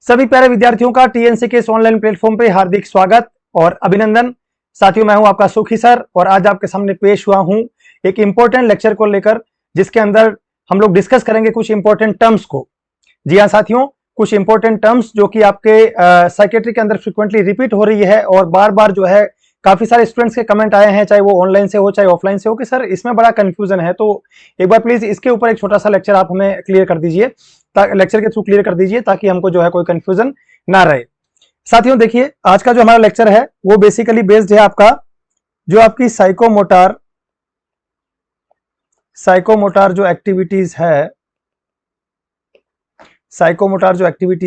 सभी प्यारे विद्यार्थियों का टीएनसी के इस ऑनलाइन प्लेटफॉर्म पे हार्दिक स्वागत और अभिनंदन। साथियों, मैं हूं आपका सुखी सर और आज आपके सामने पेश हुआ हूं एक इंपॉर्टेंट लेक्चर को लेकर, जिसके अंदर हम लोग डिस्कस करेंगे कुछ इंपॉर्टेंट टर्म्स को। जी हाँ साथियों, कुछ इंपॉर्टेंट टर्म्स जो कि आपके साइकेट्री के अंदर फ्रिक्वेंटली रिपीट हो रही है और बार बार जो है काफी सारे स्टूडेंट्स के कमेंट आए हैं, चाहे वो ऑनलाइन से हो चाहे ऑफलाइन से हो, कि सर इसमें बड़ा कंफ्यूजन है। तो एक बार प्लीज इसके ऊपर एक छोटा सा लेक्चर आप हमें क्लियर कर दीजिए, लेक्चर के थ्रू क्लियर कर दीजिए ताकि हमको जो है कोई कंफ्यूजन ना रहे। साथियों देखिए, आज का जो हमारा लेक्चर है वो बेसिकली बेस्ड है आपका जो आपकी साइकोमोटर जो एक्टिविटीज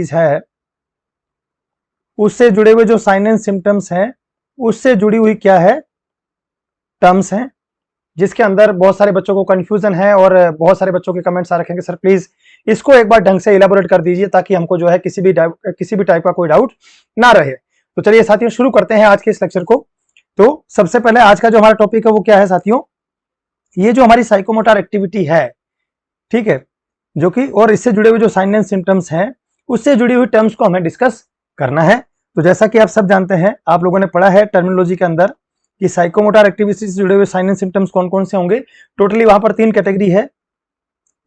है उससे जुड़े हुए जो साइन एंड सिम्टम्स हैं, उससे जुड़ी हुई क्या है टर्म्स हैं, जिसके अंदर बहुत सारे बच्चों को कंफ्यूजन है और बहुत सारे बच्चों के कमेंट्स आ रखे हैं। सर प्लीज इसको एक बार ढंग से इलेबोरेट कर दीजिए ताकि हमको जो है किसी भी टाइप का कोई डाउट ना रहे। तो चलिए साथियों, शुरू करते हैं आज के इस लेक्चर को। तो सबसे पहले आज का जो हमारा टॉपिक है वो क्या है साथियों, ये जो हमारी साइकोमोटर एक्टिविटी है, ठीक है, जो कि और इससे जुड़े हुए जो साइन एंड सिम्टम्स हैं उससे जुड़ी हुई टर्म्स को हमें डिस्कस करना है। तो जैसा कि आप सब जानते हैं, आप लोगों ने पढ़ा है टर्मिनोलॉजी के अंदर कि साइकोमोटर एक्टिविटी से जुड़े हुए साइन एंड सिम्टम्स कौन कौन से होंगे। टोटली वहां पर 3 कैटेगरी है।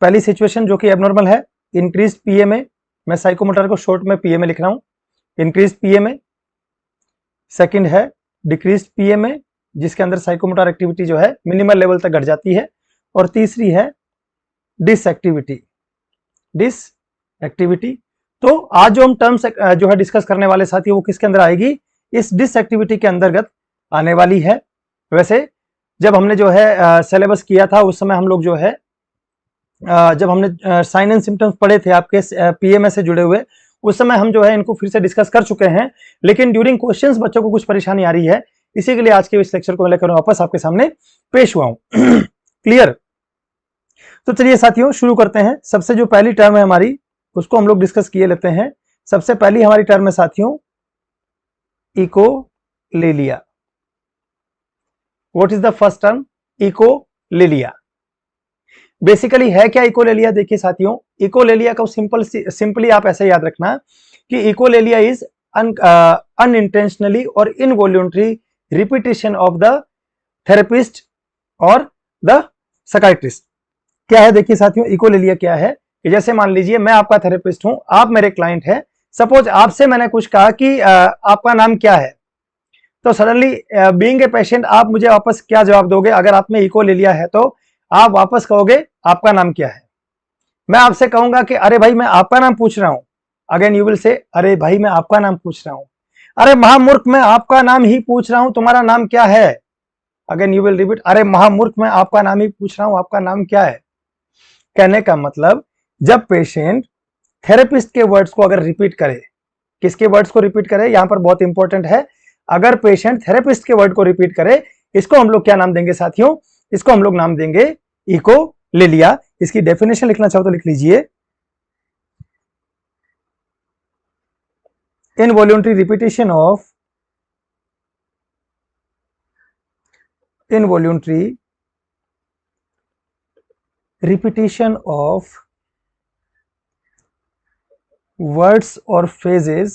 पहली सिचुएशन जो कि एबनॉर्मल है, इंक्रीज पीएमए, मैं साइकोमोटर को शॉर्ट में पीएमए लिख रहा हूं, इंक्रीज पीएमए। सेकंड है डिक्रीज पीएमए, जिसके अंदर साइकोमोटर एक्टिविटी जो है मिनिमल लेवल तक घट जाती है। और तीसरी है डिसएक्टिविटी। तो आज जो हम टर्म्स जो है डिस्कस करने वाले साथी वो किसके अंदर आएगी, इस डिसएक्टिविटी के अंतर्गत आने वाली है। वैसे जब हमने जो है सिलेबस किया था उस समय हम लोग जो है जब हमने साइन एंड सिम्टम्स पढ़े थे आपके पीएमए से जुड़े हुए, उस समय हम जो है इनको फिर से डिस्कस कर चुके हैं, लेकिन ड्यूरिंग क्वेश्चंस बच्चों को कुछ परेशानी आ रही है, इसी के लिए आज के इस लेक्चर को लेकर वापस आपके सामने पेश हुआ हूं। क्लियर? तो चलिए साथियों शुरू करते हैं। सबसे जो पहली टर्म है हमारी उसको हम लोग डिस्कस किए लेते हैं। सबसे पहली हमारी टर्म है साथियों echolalia. What is the first term? Echolalia. Basically है क्या इकोलेलिया? देखिए साथियों, इकोलेलिया को सिंपली आप ऐसे याद रखना कि इकोलेलिया इज अनइंटेंशनली और involuntary repetition of the therapist और द साइकियाट्रिस्ट। क्या है देखिए साथियों, इकोलेलिया क्या है? जैसे मान लीजिए मैं आपका थेरेपिस्ट हूं, आप मेरे क्लाइंट हैं। सपोज आपसे मैंने कुछ कहा कि आपका नाम क्या है, तो सडनली बीइंग ए पेशेंट आप मुझे वापस क्या जवाब दोगे? अगर आप में इकोलेलिया है तो आप वापस कहोगे आपका नाम क्या है। मैं आपसे कहूंगा कि अरे भाई मैं आपका नाम पूछ रहा हूं, अगेन यू विल से अरे भाई मैं आपका नाम पूछ रहा हूं। अरे महामूर्ख मैं आपका नाम ही पूछ रहा हूं, तुम्हारा नाम क्या है? अगेन यू विल रिपीट, अरे महामूर्ख मैं आपका नाम ही पूछ रहा हूं, आपका नाम क्या है? कहने का मतलब जब पेशेंट थेरेपिस्ट के वर्ड्स को अगर रिपीट करे, किसके वर्ड्स को रिपीट करे, यहां पर बहुत इंपॉर्टेंट है, अगर पेशेंट थेरेपिस्ट के वर्ड को रिपीट करे, इसको हम लोग क्या नाम देंगे साथियों? इसको हम लोग नाम देंगे इकोलेलिया। इसकी डेफिनेशन लिखना चाहो तो लिख लीजिए, involuntary repetition of words or phrases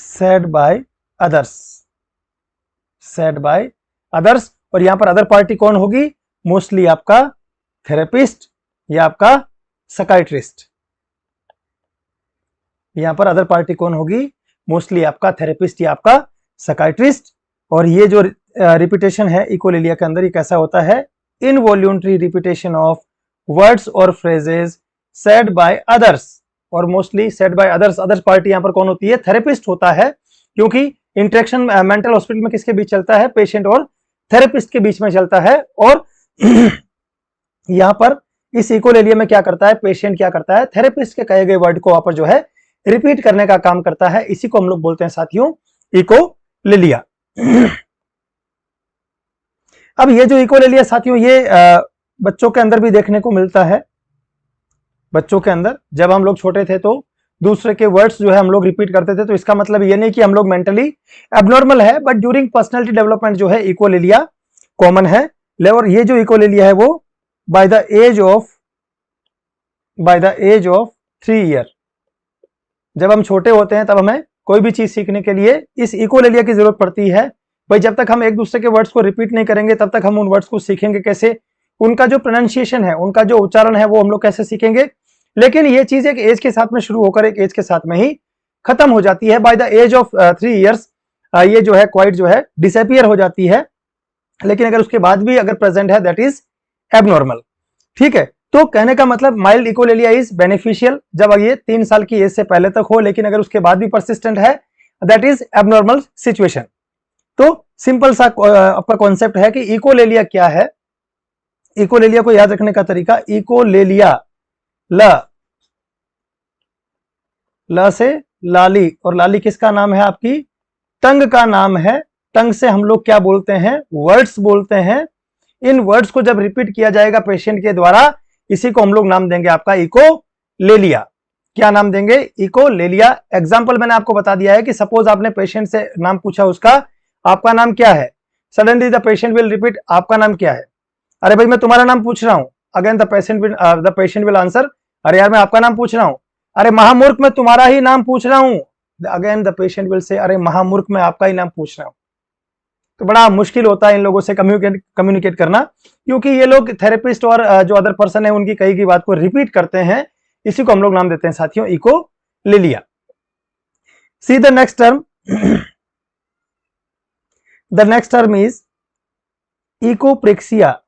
said by others। और यहां पर अदर पार्टी कौन होगी? मोस्टली आपका थेरेपिस्ट या आपका साइकियाट्रिस्ट। यहां पर अदर पार्टी कौन होगी? मोस्टली आपका थेरेपिस्ट या आपका साइकियाट्रिस्ट। और ये जो रिपीटेशन है इकोलेलिया के अंदर, ये कैसा होता है? इनवॉल्यूंटरी रिपीटेशन ऑफ वर्ड्स और फ्रेजेस सेड बाय अदर्स। और mostly said by others, others party यहां पर कौन होती है? थेरेपिस्ट होता है, क्योंकि इंटरेक्शन मेंटल हॉस्पिटल में किसके बीच चलता है? पेशेंट और थेरेपिस्ट के बीच में चलता है। और यहां पर इस इकोलेलिया में क्या करता है पेशेंट? क्या करता है? थेरेपिस्ट के कहे गए वर्ड को वहां पर जो है रिपीट करने का काम करता है। इसी को हम लोग बोलते हैं साथियों इकोलेलिया। अब ये जो इकोलेलिया साथियों, ये बच्चों के अंदर भी देखने को मिलता है। बच्चों के अंदर जब हम लोग छोटे थे तो दूसरे के वर्ड्स जो है हम लोग रिपीट करते थे, तो इसका मतलब ये नहीं कि हम लोग मेंटली एबनॉर्मल है, बट ड्यूरिंग पर्सनालिटी डेवलपमेंट जो है इकोलेलिया कॉमन है। और ये जो इकोलेलिया है वो by the age of by the age of 3 year. जब हम छोटे होते हैं तब हमें कोई भी चीज सीखने के लिए इस इकोलेलिया की जरूरत पड़ती है। भाई जब तक हम एक दूसरे के वर्ड्स को रिपीट नहीं करेंगे तब तक हम उन वर्ड्स को सीखेंगे कैसे, उनका जो प्रोनाउंसिएशन है, उनका जो उच्चारण है वो हम लोग कैसे सीखेंगे। लेकिन ये चीज एक एज के साथ में शुरू होकर एक एज के साथ में ही खत्म हो जाती है। By the age of 3 years ये जो है क्वाइट जो है डिसअपियर हो जाती है। लेकिन अगर उसके बाद भी अगर प्रेजेंट है दैट इज एबनॉर्मल। ठीक है, तो कहने का मतलब माइल्ड इकोलेलिया इज बेनिफिशियल जब ये 3 साल की एज से पहले तक हो, लेकिन अगर उसके बाद भी परसिस्टेंट है दैट इज एबनॉर्मल सिचुएशन। तो सिंपल सा आपका कॉन्सेप्ट है कि इकोलेलिया क्या है। इकोलेलिया को याद रखने का तरीका, इकोलेलिया ल से लाली, और लाली किसका नाम है, आपकी टंग का नाम है। टंग से हम लोग क्या बोलते हैं, वर्ड्स बोलते हैं। इन वर्ड्स को जब रिपीट किया जाएगा पेशेंट के द्वारा, इसी को हम लोग नाम देंगे आपका इकोलेलिया। क्या नाम देंगे, इकोलेलिया। एग्जाम्पल मैंने आपको बता दिया है कि सपोज आपने पेशेंट से नाम पूछा उसका, आपका नाम क्या है, suddenly the patient will repeat आपका नाम क्या है। अरे भाई मैं तुम्हारा नाम पूछ रहा हूं। Again the patient will answer, अरे यार मैं आपका नाम पूछ रहा हूं। अरे महामूर्ख मैं तुम्हारा ही नाम पूछ रहा हूं। Again the patient will say, अरे महामूर्ख मैं आपका ही नाम पूछ रहा हूं। तो बड़ा मुश्किल होता है इन लोगों से कम्युनिकेट करना, क्योंकि ये लोग थेरेपिस्ट और जो अदर पर्सन है उनकी कही की बात को रिपीट करते हैं। इसी को हम लोग नाम देते हैं साथियों echolalia. C the next term, the next term is echopraxia.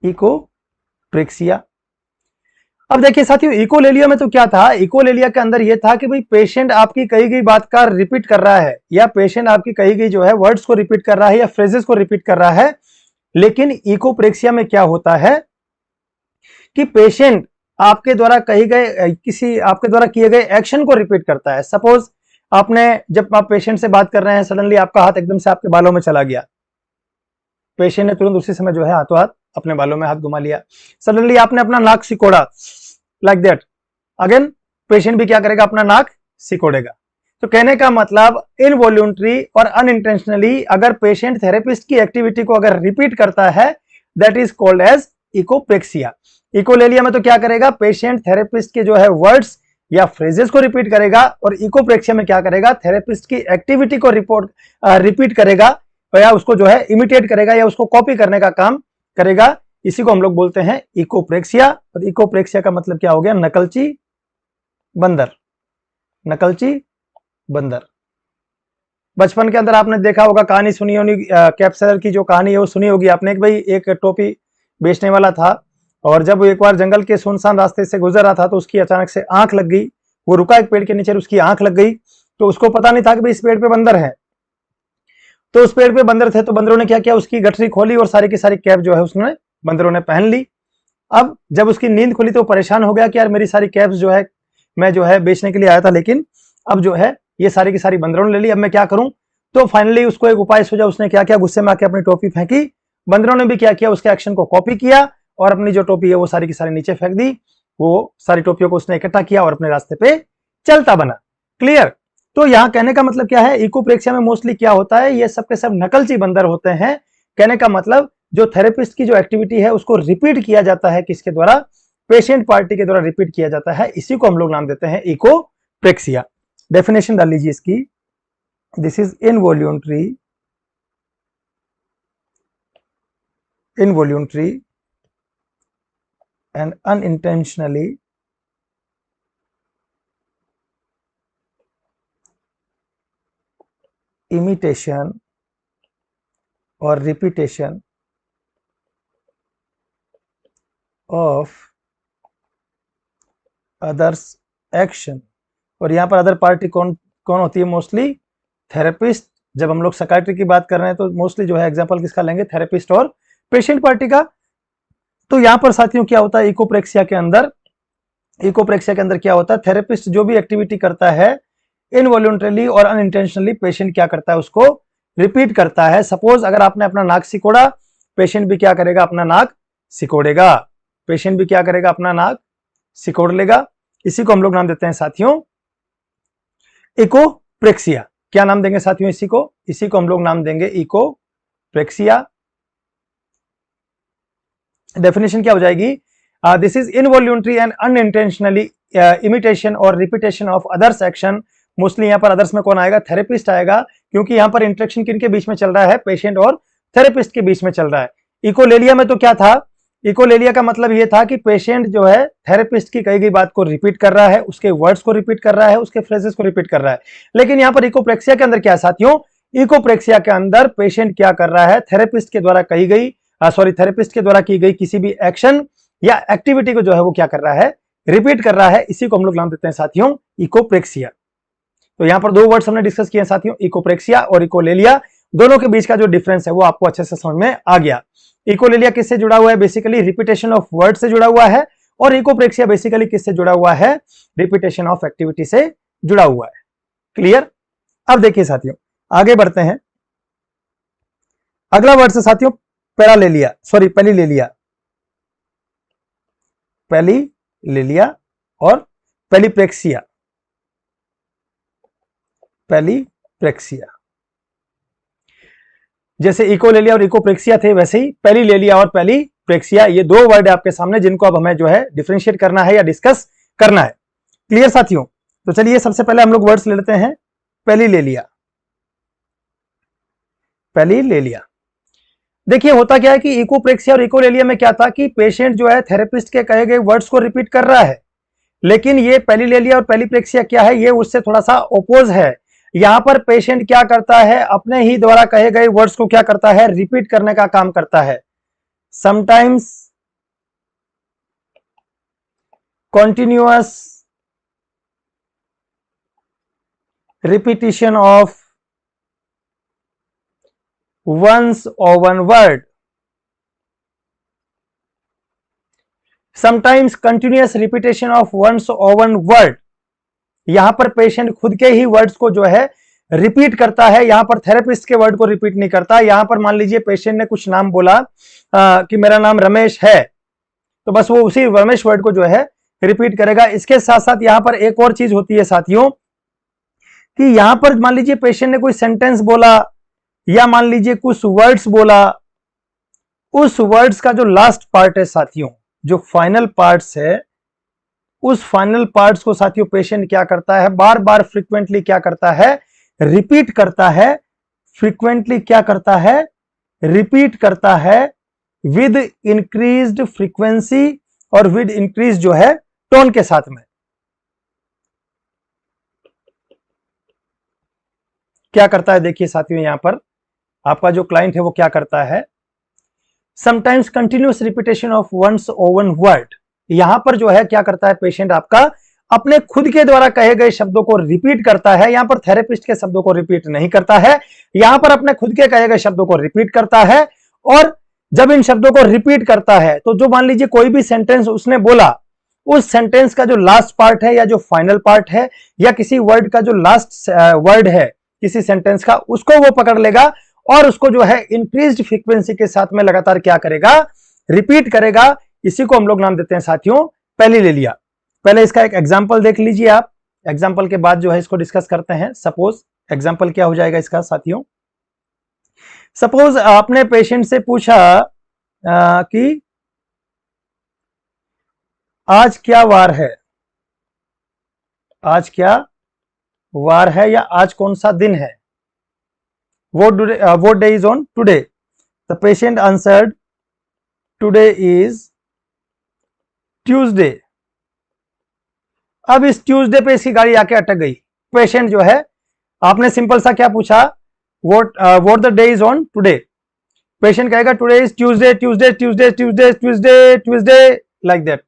Echopraxia. अब देखिए साथियों, इकोलेलिया में तो क्या था, इकोलेलिया के अंदर ये था कि भाई पेशेंट आपकी कही गई बात का रिपीट कर रहा है, या पेशेंट आपकी कही गई जो है वर्ड्स को रिपीट कर रहा है या फ्रेजेस को रिपीट कर रहा है। लेकिन इकोप्रेक्सिया में क्या होता है कि पेशेंट आपके द्वारा कही गए किसी आपके द्वारा किए गए एक्शन को रिपीट करता है। सपोज आपने, जब आप पेशेंट से बात कर रहे हैं, सडनली आपका हाथ एकदम से आपके बालों में चला गया। पेशेंट ने तुरंत उसी समय जो है हाथों हाथ अपने बालों में हाथ घुमा लिया। सडनली आपने अपना नाक सिकोड़ा, लाइक दैट। अगेन पेशेंट भी क्या करेगा, अपना नाक सिकोड़ेगा। तो कहने का मतलब इनवॉल्यूंटरी और अनइंटेंशनली अगर पेशेंट थेरेपिस्ट की एक्टिविटी को अगर रिपीट करता है that is called as echopraxia. Echolalia में तो क्या करेगा, पेशेंट थेरेपिस्ट के जो है वर्ड्स या फ्रेजेस को रिपीट करेगा, और इकोप्रेक्सिया में क्या करेगा, थेरेपिस्ट की एक्टिविटी को रिपीट करेगा, या उसको जो है इमिटेट करेगा, या उसको कॉपी करने का काम करेगा। इसी को हम लोग बोलते हैं इकोप्रेक्सिया। और इकोप्रेक्सिया का मतलब क्या हो गया, नकलची बंदर। नकलची बंदर। बचपन के अंदर आपने देखा होगा, कहानी सुनी होगी, कैप्सलर की जो कहानी है वो सुनी होगी आपने। भाई एक टोपी बेचने वाला था, और जब वो एक बार जंगल के सुनसान रास्ते से गुजर रहा था तो उसकी अचानक से आंख लग गई। वो रुका एक पेड़ के नीचे, उसकी आंख लग गई। तो उसको पता नहीं था कि भाई इस पेड़ पे बंदर है। तो उस पेड़ पे बंदर थे, तो बंदरों ने क्या किया, उसकी गठरी खोली और सारी की सारी कैप जो है उसने बंदरों ने पहन ली। अब जब उसकी नींद खुली तो परेशान हो गया कि यार मेरी सारी कैप्स जो है मैं जो है बेचने के लिए आया था, लेकिन अब जो है ये सारी की सारी बंदरों ने ले ली, अब मैं क्या करूं। तो फाइनली उसको एक उपाय सूझा। उसने क्या किया, गुस्से में आके अपनी टोपी फेंकी। बंदरों ने भी क्या किया, उसके एक्शन को कॉपी किया और अपनी जो टोपी है वो सारी की सारी नीचे फेंक दी। वो सारी टोपियों को उसने इकट्ठा किया और अपने रास्ते पे चलता बना। क्लियर। तो यहाँ कहने का मतलब क्या है, इकोप्रेक्सिया में मोस्टली क्या होता है, ये सब के सब नकलची बंदर होते हैं। कहने का मतलब जो थेरेपिस्ट की जो एक्टिविटी है उसको रिपीट किया जाता है, किसके द्वारा, पेशेंट पार्टी के द्वारा रिपीट किया जाता है। इसी को हम लोग नाम देते हैं इकोप्रेक्सिया। डेफिनेशन डाल लीजिए इसकी, this is involuntary and unintentionally imitation or repetition of others action। और यहां पर अदर पार्टी कौन कौन होती है, मोस्टली थेरेपिस्ट। जब हम लोग साइकियाट्री की बात कर रहे हैं तो मोस्टली जो है एग्जांपल किसका लेंगे, थेरेपिस्ट और पेशेंट पार्टी का। तो यहां पर साथियों क्या होता है, इकोप्रेक्सिया के अंदर क्या होता है, थेरेपिस्ट जो भी एक्टिविटी करता है इनवॉल्यूंटरीली और अनइंटेंशनली पेशेंट क्या करता है, उसको रिपीट करता है। सपोज अगर आपने अपना नाक सिकोड़ा, पेशेंट भी क्या करेगा, अपना नाक सिकोड़ेगा। पेशेंट भी क्या करेगा, अपना नाक सिकोड़ लेगा। इसी को हम लोग नाम देते हैं साथियों इकोप्रेक्सिया। क्या नाम देंगे साथियों इसी को हम लोग नाम देंगे इकोप्रेक्सिया। डेफिनेशन क्या हो जाएगी, this is involuntary and unintentionally imitation और repetition of others action. Mostly यहाँ पर अदर्स में कौन आएगा? थेरेपिस्ट आएगा, क्योंकि यहाँ पर इंटरेक्शन किनके बीच में चल रहा है? पेशेंट और थेरेपिस्ट के बीच में चल रहा है। इकोलेलिया में तो क्या था? इकोलेलिया का मतलब ये था कि पेशेंट जो है थेरेपिस्ट की कही गई बात को रिपीट कर रहा है, उसके वर्ड्स को रिपीट कर रहा है, उसके फ्रेजेस को रिपीट कर रहा है। लेकिन यहाँ पर इकोप्रेक्सिया के अंदर क्या है साथियों? इकोप्रेक्सिया के अंदर पेशेंट क्या कर रहा है? थेरेपिस्ट के द्वारा कही गई थेरेपिस्ट के द्वारा की गई किसी भी एक्शन या एक्टिविटी को जो है वो क्या कर रहा है? रिपीट कर रहा है। इसी को हम लोग नाम देते हैं साथियों इकोप्रेक्सिया। तो यहाँ पर दो वर्ड्स हमने डिस्कस किए हैं साथियों, इकोप्रेक्सिया और इकोलेलिया। दोनों के बीच का जो डिफरेंस है वो आपको अच्छे से समझ में आ गया। इकोलेलिया किससे जुड़ा हुआ है? बेसिकली रिपीटेशन ऑफ वर्ड से जुड़ा हुआ है, और इकोप्रेक्सिया बेसिकली किससे जुड़ा हुआ है? रिपीटेशन ऑफ एक्टिविटी से जुड़ा हुआ है। क्लियर? अब देखिए साथियों, आगे बढ़ते हैं। अगला वर्ड से साथियों पैरालेलिया, सॉरी पेलिलेलिया, पेलिलेलिया और पेलिप्रेक्सिया। पेलिप्रेक्सिया जैसे इकोलेलिया और इकोप्रेक्सिया थे, वैसे ही पेलिलेलिया और पेलिप्रेक्सिया, ये दो वर्ड है आपके सामने जिनको अब हमें जो है डिफरेंशिएट करना है या डिस्कस करना है। क्लियर साथियों? तो चलिए सबसे पहले हम लोग वर्ड्स ले लेते हैं। पेलिलेलिया, पेलिलेलिया देखिए होता क्या है कि इकोप्रेक्सिया और इकोलेलिया में क्या था कि पेशेंट जो है थेरेपिस्ट के कहे गए वर्ड्स को रिपीट कर रहा है, लेकिन ये पेलिलेलिया और पेलिप्रेक्सिया क्या है? ये उससे थोड़ा सा ओपोज है। यहां पर पेशेंट क्या करता है? अपने ही द्वारा कहे गए वर्ड्स को क्या करता है? रिपीट करने का काम करता है। Sometimes continuous repetition of once or one word, sometimes continuous repetition of once or one word। यहां पर पेशेंट खुद के ही वर्ड्स को जो है रिपीट करता है, यहां पर थेरेपिस्ट के वर्ड को रिपीट नहीं करता। यहां पर मान लीजिए पेशेंट ने कुछ नाम बोला कि मेरा नाम रमेश है, तो बस वो उसी रमेश वर्ड को जो है रिपीट करेगा। इसके साथ साथ यहां पर एक और चीज होती है साथियों कि यहां पर मान लीजिए पेशेंट ने कोई सेंटेंस बोला या मान लीजिए कुछ वर्ड्स बोला, उस वर्ड्स का जो लास्ट पार्ट है साथियों, जो फाइनल पार्ट्स है, उस फाइनल पार्ट्स को साथियों पेशेंट क्या करता है? बार बार फ्रीक्वेंटली क्या करता है? रिपीट करता है। फ्रीक्वेंटली क्या करता है? रिपीट करता है विद इंक्रीज्ड फ्रीक्वेंसी और विद इंक्रीज जो है टोन के साथ में। क्या करता है? देखिए साथियों, यहां पर आपका जो क्लाइंट है वो क्या करता है? Sometimes continuous repetition of once और वन वर्ड। यहां पर जो है क्या करता है पेशेंट आपका? अपने खुद के द्वारा कहे गए शब्दों को रिपीट करता है। यहां पर थेरेपिस्ट के शब्दों को रिपीट नहीं करता है, यहां पर अपने खुद के कहे गए शब्दों को रिपीट करता है। और जब इन शब्दों को रिपीट करता है तो जो मान लीजिए कोई भी सेंटेंस उसने बोला, उस सेंटेंस का जो लास्ट पार्ट है या जो फाइनल पार्ट है या किसी वर्ड का जो लास्ट वर्ड है किसी सेंटेंस का, उसको वो पकड़ लेगा और उसको जो है इंक्रीज्ड फ्रीक्वेंसी के साथ में लगातार क्या करेगा? रिपीट करेगा। इसी को हम लोग नाम देते हैं साथियों पेलिलेलिया। पहले इसका एक एग्जांपल देख लीजिए आप, एग्जांपल के बाद जो है इसको डिस्कस करते हैं। सपोज एग्जांपल क्या हो जाएगा इसका साथियों? सपोज आपने पेशेंट से पूछा कि आज क्या वार है, आज क्या वार है या आज कौन सा दिन है? What day is on today? The patient answered, today is Tuesday। अब इस ट्यूसडे पे इसकी गाड़ी आके अटक गई। पेशेंट जो है, आपने सिंपल सा क्या पूछा? what the day is on today? Patient कहेगा today is Tuesday, Tuesday Tuesday Tuesday Tuesday Tuesday, like that.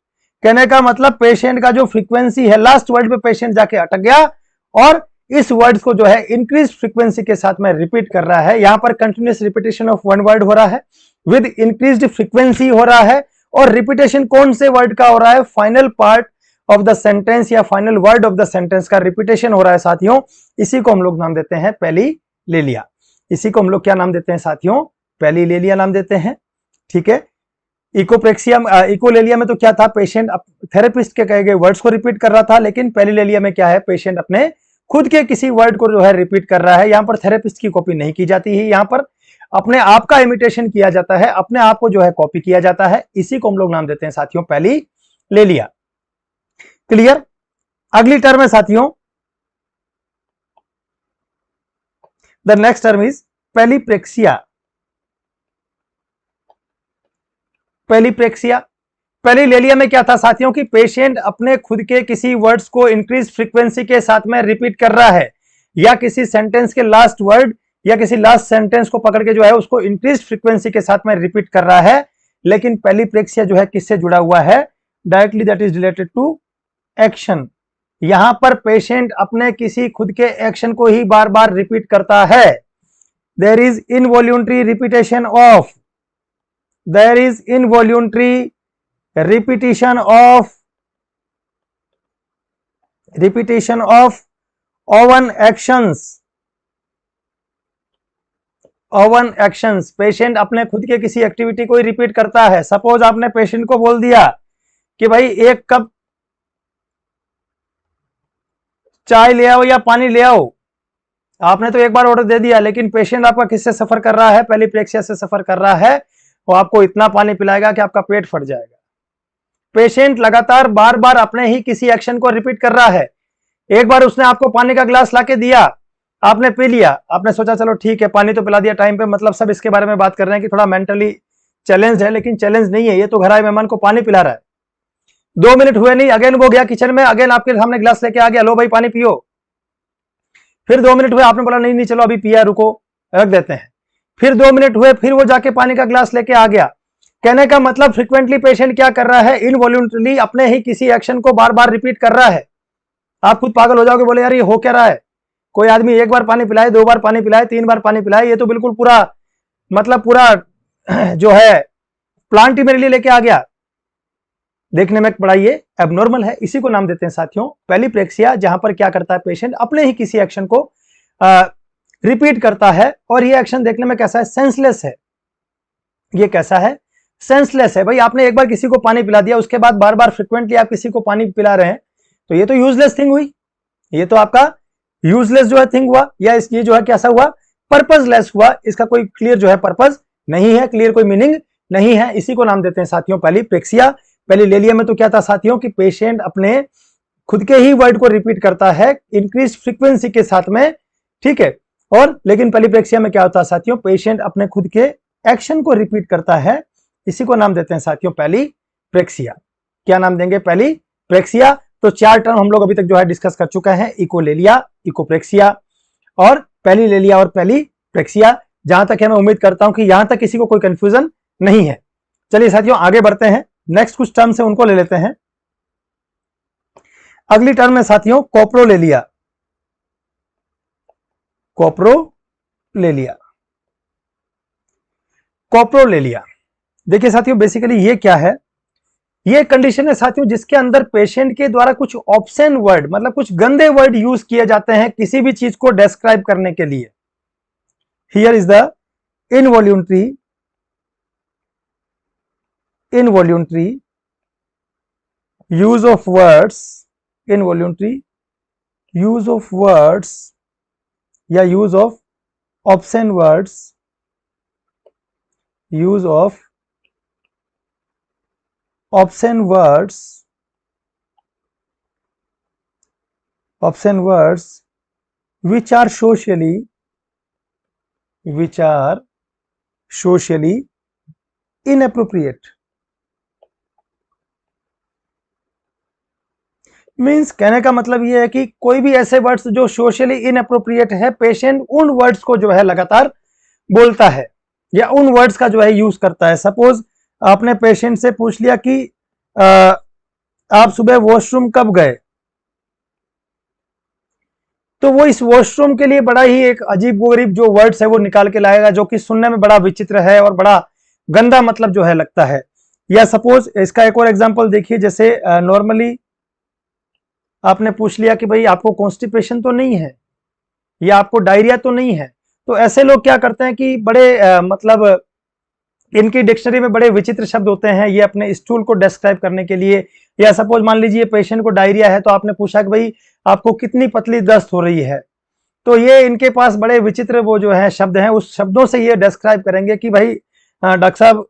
कहने का मतलब पेशेंट का जो फ्रीक्वेंसी है, लास्ट वर्ड पे पेशेंट जाके अटक गया और इस वर्ड्स को जो है इंक्रीज फ्रीक्वेंसी के साथ में रिपीट कर रहा है। यहां पर continuous repetition of one word हो रहा है, विद इंक्रीज्ड फ्रीक्वेंसी हो रहा है। और रिपीटेशन कौन से वर्ड का हो रहा है? Final part of the sentence या final word of the sentence का रिपीटेशन हो रहा है साथियों। इसी को हम लोग नाम देते हैं पेलिलेलिया। इसी को हम लोग क्या नाम देते हैं साथियों? पेलिलेलिया नाम देते हैं। ठीक है। इकोलेलिया में तो क्या था? पेशेंट थेरेपिस्ट के कहे गए वर्ड्स को रिपीट कर रहा था, लेकिन पेलिलेलिया में क्या है? पेशेंट अपने खुद के किसी वर्ड को जो है रिपीट कर रहा है। यहां पर थेरेपिस्ट की कॉपी नहीं की जाती है, यहां पर अपने आप का इमिटेशन किया जाता है, अपने आप को जो है कॉपी किया जाता है, इसी को हम लोग नाम देते हैं साथियों पहली ले लिया। क्लियर? अगली टर्म है साथियों, द नेक्स्ट टर्म इज पेलीप्रेक्सिया। पेलीप्रेक्सिया, पहली ले लिया में क्या था साथियों कि पेशेंट अपने खुद के किसी वर्ड्स को इंक्रीज फ्रीक्वेंसी के साथ में रिपीट कर रहा है, या किसी सेंटेंस के लास्ट वर्ड या किसी लास्ट सेंटेंस को पकड़ के जो है उसको इंक्रीज फ्रीक्वेंसी के साथ में रिपीट कर रहा है। लेकिन पेलीप्रेक्सिया जो है किससे जुड़ा हुआ है? Directly that is related to action. यहां पर पेशेंट अपने किसी खुद के एक्शन को ही बार बार रिपीट करता है। There is involuntary repetition of, there is involuntary repetition of own actions। Patient अपने खुद के किसी एक्टिविटी को ही रिपीट करता है। सपोज आपने पेशेंट को बोल दिया कि भाई 1 कप चाय ले आओ या पानी ले आओ। आपने तो एक बार ऑर्डर दे दिया, लेकिन पेशेंट आपका किससे सफर कर रहा है? पेलीप्रेक्सिया से सफर कर रहा है। वो आपको इतना पानी पिलाएगा कि आपका पेट फट जाएगा। पेशेंट लगातार बार बार अपने ही किसी एक्शन को रिपीट कर रहा है। एक बार उसने आपको पानी का ग्लास लाके दिया, आपने पी लिया, आपने सोचा चलो ठीक है पानी तो पिला दिया टाइम पे, मतलब सब इसके बारे में बात कर रहे हैं कि थोड़ा मेंटली चैलेंज है, लेकिन चैलेंज नहीं है, ये तो घर आए मेहमान को पानी पिला रहा है। 2 मिनट हुए नहीं, अगेन वो गया किचन में, अगेन आपके सामने ग्लास लेके आ गया, लो भाई पानी पियो। फिर 2 मिनट हुए, आपने बोला नहीं नहीं चलो अभी पिया, रुको रख देते हैं। फिर 2 मिनट हुए, फिर वो जाके पानी का ग्लास लेके आ गया। कहने का मतलब फ्रीक्वेंटली पेशेंट क्या कर रहा है? इनवॉल्यूंटरली अपने ही किसी एक्शन को बार बार रिपीट कर रहा है। आप खुद पागल हो जाओगे, बोले यार ये हो क्या रहा है? कोई आदमी 1 बार पानी पिलाए, 2 बार पानी पिलाए, 3 बार पानी पिलाए, ये तो बिल्कुल पूरा मतलब पूरा जो है प्लांट ही मेरे लिए लेके आ गया। देखने में बड़ा ये एबनॉर्मल है। इसी को नाम देते हैं साथियों पेलीप्रेक्सिया, जहां पर क्या करता है पेशेंट अपने ही किसी एक्शन को रिपीट करता है, और ये एक्शन देखने में कैसा है? सेंसलेस है। ये कैसा है? सेंसलेस है। भाई आपने एक बार किसी को पानी पिला दिया, उसके बाद बार बार फ्रिक्वेंटली आप किसी को पानी पिला रहे हैं, तो ये तो यूजलेस थिंग हुई, ये तो आपका यूजलेस जो है थिंग हुआ, या ये जो है कैसा हुआ? पर्पजलेस हुआ। इसका कोई क्लियर जो है पर्पज नहीं है, क्लियर कोई मीनिंग नहीं है। इसी को नाम देते हैं साथियों पेलीप्रेक्सिया। पहले ले लिया में तो क्या था साथियों कि पेशेंट अपने खुद के ही वर्ड को रिपीट करता है इंक्रीज फ्रीक्वेंसी के साथ में, ठीक है। और लेकिन पेलीप्रेक्सिया में क्या होता है साथियों? पेशेंट अपने खुद के एक्शन को रिपीट करता है। इसी को नाम देते हैं साथियों पेलीप्रेक्सिया। क्या नाम देंगे? पेलीप्रेक्सिया। तो 4 टर्म हम लोग अभी तक जो है डिस्कस कर चुके हैं, इकोलेलिया, इकोप्रेक्सिया और पेलीलेलिया और पेलीप्रेक्सिया। जहां तक है मैं उम्मीद करता हूं कि यहां तक किसी को कोई कंफ्यूजन नहीं है। चलिए साथियों आगे बढ़ते हैं, नेक्स्ट कुछ टर्म्स है उनको ले लेते हैं। अगली टर्म है साथियों कोप्रोलेलिया। कोप्रोलेलिया, कोप्रोलेलिया। देखिए साथियों बेसिकली ये क्या है? ये कंडीशन है साथियों जिसके अंदर पेशेंट के द्वारा कुछ ऑब्सेन वर्ड, मतलब कुछ गंदे वर्ड यूज किए जाते हैं किसी भी चीज को डिस्क्राइब करने के लिए। Here is the involuntary use of words, involuntary use of words या use of obscene words, use of obscene words which are socially inappropriate। Means कहने का मतलब यह है कि कोई भी ऐसे वर्ड्स जो सोशली इनअप्रोप्रिएट है, पेशेंट उन वर्ड्स को जो है लगातार बोलता है या उन वर्ड्स का जो है यूज करता है। सपोज आपने पेशेंट से पूछ लिया कि आप सुबह वॉशरूम कब गए, तो वो इस वॉशरूम के लिए बड़ा ही एक अजीब-गरीब जो वर्ड्स है वो निकाल के लाएगा, जो कि सुनने में बड़ा विचित्र है और बड़ा गंदा मतलब जो है लगता है। या सपोज इसका एक और एग्जांपल देखिए, जैसे नॉर्मली आपने पूछ लिया कि भाई आपको कॉन्स्टिपेशन तो नहीं है या आपको डायरिया तो नहीं है, तो ऐसे लोग क्या करते हैं कि बड़े मतलब इनकी डिक्शनरी में बड़े विचित्र शब्द होते हैं ये अपने स्टूल को डिस्क्राइब करने के लिए। या सपोज मान लीजिए पेशेंट को डायरिया है, तो आपने पूछा कि भाई आपको कितनी पतली दस्त हो रही है, तो ये इनके पास बड़े विचित्र वो जो है शब्द हैं, उस शब्दों से ये डिस्क्राइब करेंगे कि भाई डॉक्टर साहब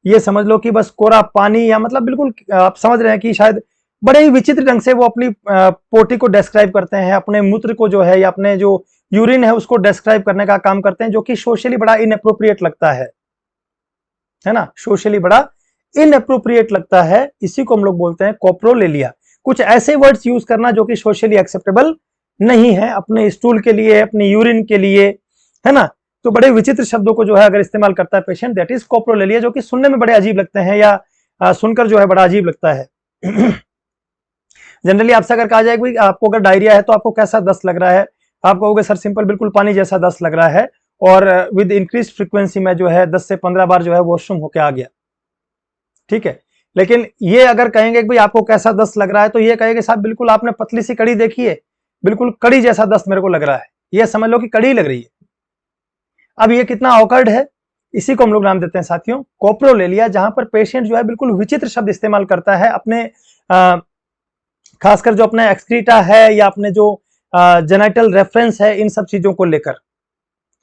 ये समझ लो कि बस कोरा पानी, या मतलब बिल्कुल आप समझ रहे हैं कि शायद बड़े ही विचित्र ढंग से वो अपनी पोटी को डिस्क्राइब करते हैं, अपने मूत्र को जो है या अपने जो यूरिन है उसको डिस्क्राइब करने का काम करते हैं, जो कि सोशली बड़ा इनअप्रोप्रिएट लगता है ना, सोशली बड़ा इनअप्रोप्रिएट लगता है। इसी को हम लोग बोलते हैं कोप्रोलेलिया। कुछ ऐसे वर्ड्स यूज करना जो कि सोशली एक्सेप्टेबल नहीं है अपने स्टूल के लिए, अपने यूरिन के लिए, है ना। तो बड़े विचित्र शब्दों को जो है अगर इस्तेमाल करता है पेशेंट, दैट इज कोप्रोलेलिया, जो कि सुनने में बड़े अजीब लगते हैं या सुनकर जो है बड़ा अजीब लगता है। जनरली आपसे अगर कहा जाए कि आपको अगर डायरिया है तो आपको कैसा दस्त लग रहा है, आप कहोगे सर सिंपल बिल्कुल पानी जैसा दस्त लग रहा है, और विद इंक्रीज फ्रीक्वेंसी में जो है 10 से 15 बार जो है वॉशरूम होके आ गया, ठीक है। लेकिन ये अगर कहेंगे कि भाई आपको कैसा दस्त लग रहा है, तो ये कहेंगे साहब बिल्कुल आपने पतली सी कड़ी देखी है, बिल्कुल कड़ी जैसा दस्त मेरे को लग रहा है, ये समझ लो कि कड़ी लग रही है। अब ये कितना ऑकर्ड है, इसी को हम लोग नाम देते हैं साथियों कोप्रोलेलिया, जहां पर पेशेंट जो है बिल्कुल विचित्र शब्द इस्तेमाल करता है अपने खासकर जो अपने एक्सक्रीटा है या अपने जो जेनाइटल रेफरेंस है, इन सब चीजों को लेकर,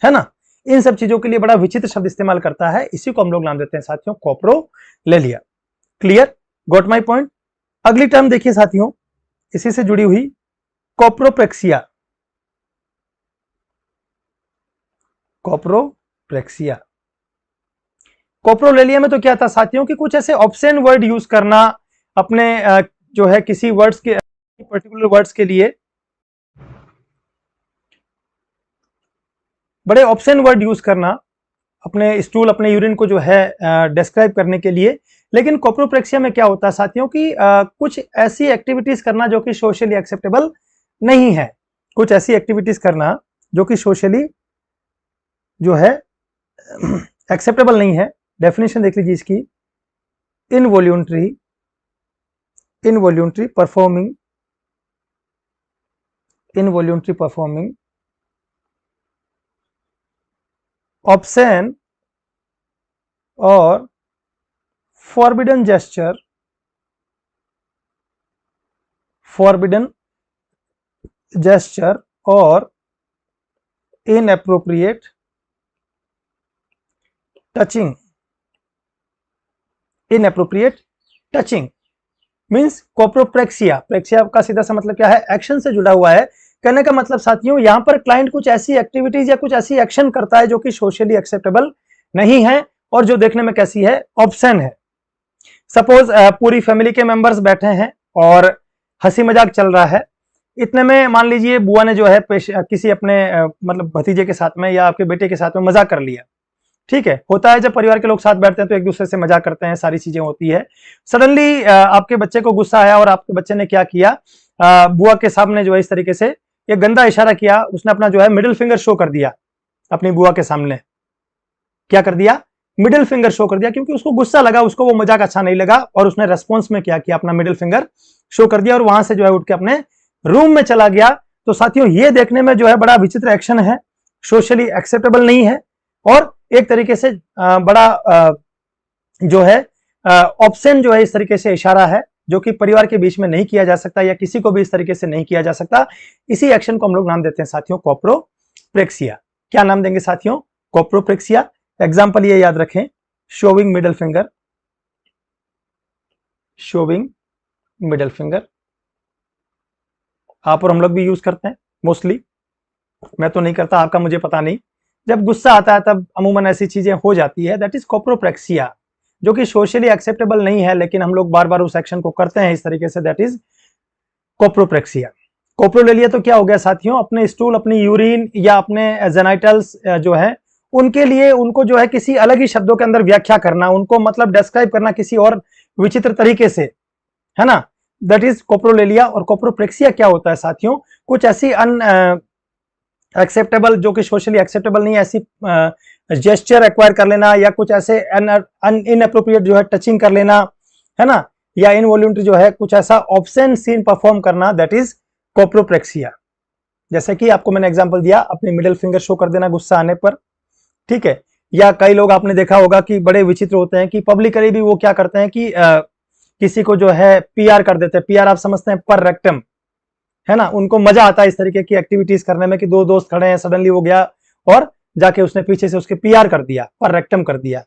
है ना, इन सब चीजों के लिए बड़ा विचित्र शब्द इस्तेमाल करता है। इसी को हम लोग नाम देते हैं साथियों coprolalia. Clear, got my point. अगली टर्म देखिए साथियों, इसी से जुड़ी हुई, कोप्रोप्रेक्सिया। कोप्रोप्रेक्सिया, कोप्रोलेलिया में तो क्या था साथियों कि कुछ ऐसे ऑब्सेन वर्ड यूज करना अपने जो है किसी वर्ड्स के, पर्टिकुलर वर्ड्स के लिए बड़े ऑब्सेन वर्ड यूज करना अपने स्टूल, अपने यूरिन को जो है डिस्क्राइब करने के लिए। लेकिन कोप्रोप्रेक्सिया में क्या होता है साथियों कि कुछ ऐसी एक्टिविटीज करना जो कि सोशली एक्सेप्टेबल नहीं है, कुछ ऐसी एक्टिविटीज करना जो कि सोशली जो है एक्सेप्टेबल नहीं है। डेफिनेशन देख लीजिए इसकी, involuntary, involuntary performing, involuntary performing obscene और forbidden gesture, forbidden gesture और inappropriate touching, inappropriate touching means copropraxia. Praxia का सीधा सा मतलब क्या है, एक्शन से जुड़ा हुआ है। कहने का मतलब साथियों यहां पर क्लाइंट कुछ ऐसी एक्टिविटीज या कुछ ऐसी एक्शन करता है जो कि सोशली एक्सेप्टेबल नहीं है और जो देखने में कैसी है, ऑब्सेन है। सपोज पूरी फैमिली के मेंबर्स बैठे हैं और हंसी मजाक चल रहा है, इतने में मान लीजिए बुआ ने जो है किसी अपने मतलब भतीजे के साथ में या आपके बेटे के साथ में मजाक कर लिया, ठीक है। होता है जब परिवार के लोग साथ बैठते हैं तो एक दूसरे से मजाक करते हैं, सारी चीजें होती है। सडनली आपके बच्चे को गुस्सा आया और आपके बच्चे ने क्या किया, बुआ के सामने जो है इस तरीके से एक गंदा इशारा किया, उसने अपना जो है मिडिल फिंगर शो कर दिया अपनी बुआ के सामने। क्या कर दिया, मिडिल फिंगर शो कर दिया, क्योंकि उसको गुस्सा लगा, उसको वो मजाक अच्छा नहीं लगा और उसने रेस्पॉन्स में क्या किया, अपना मिडिल फिंगर शो कर दिया और वहां से जो है उठ के अपने रूम में चला गया। तो साथियों ये देखने में जो है बड़ा विचित्र एक्शन है, सोशली एक्सेप्टेबल नहीं है और एक तरीके से बड़ा जो है ऑप्शन जो है इस तरीके से इशारा है जो कि परिवार के बीच में नहीं किया जा सकता या किसी को भी इस तरीके से नहीं किया जा सकता। इसी एक्शन को हम लोग नाम देते हैं साथियों कोप्रोप्रेक्सिया। क्या नाम देंगे साथियों, कोप्रोप्रेक्सिया। एग्जाम्पल ये याद रखें, showing middle finger, showing middle finger आप और हम लोग भी यूज करते हैं मोस्टली, मैं तो नहीं करता, आपका मुझे पता नहीं। जब गुस्सा आता है तब अमूमन ऐसी चीजें हो जाती है, दैट इज कोप्रोप्रेक्सिया, जो कि सोशली एक्सेप्टेबल नहीं है लेकिन हम लोग बार बार उस एक्शन को करते हैं इस तरीके से, दैट इज कोप्रोप्रेक्सिया। कोप्रोलेलिया तो क्या हो गया साथियों, अपने स्टूल, अपनी यूरिन या अपने जेनाइटल्स जो है उनके लिए उनको जो है किसी अलग ही शब्दों के अंदर व्याख्या करना, उनको मतलब डिस्क्राइब करना किसी और विचित्र तरीके से, है ना, दैट इज कोप्रोलेलिया। और कोप्रोप्रेक्सिया क्या होता है साथियों, कुछ ऐसी एक्सेप्टेबल जो कि सोशली एक्सेप्टेबल नहीं है ऐसी जेस्चर एक्वायर कर लेना या कुछ ऐसे इनअप्रोप्रिएट जो है टचिंग कर लेना, है ना, या इनवॉल्यूंटरी जो है कुछ ऐसा ऑब्सेन सीन परफॉर्म करना, दैट इज कोप्रोप्रेक्सिया। जैसे कि आपको मैंने एग्जांपल दिया, अपने मिडिल फिंगर शो कर देना गुस्सा आने पर, ठीक है। या कई लोग आपने देखा होगा कि बड़े विचित्र होते हैं कि पब्लिकली भी वो क्या करते हैं कि किसी को जो है पीआर कर देते हैं। पीआर आप समझते हैं, पर रेक्टम, है ना, उनको मजा आता है इस तरीके की एक्टिविटीज करने में कि दो दोस्त खड़े हैं, सडनली वो गया और जाके उसने पीछे से उसके पीआर कर दिया, पर रेक्टम कर दिया,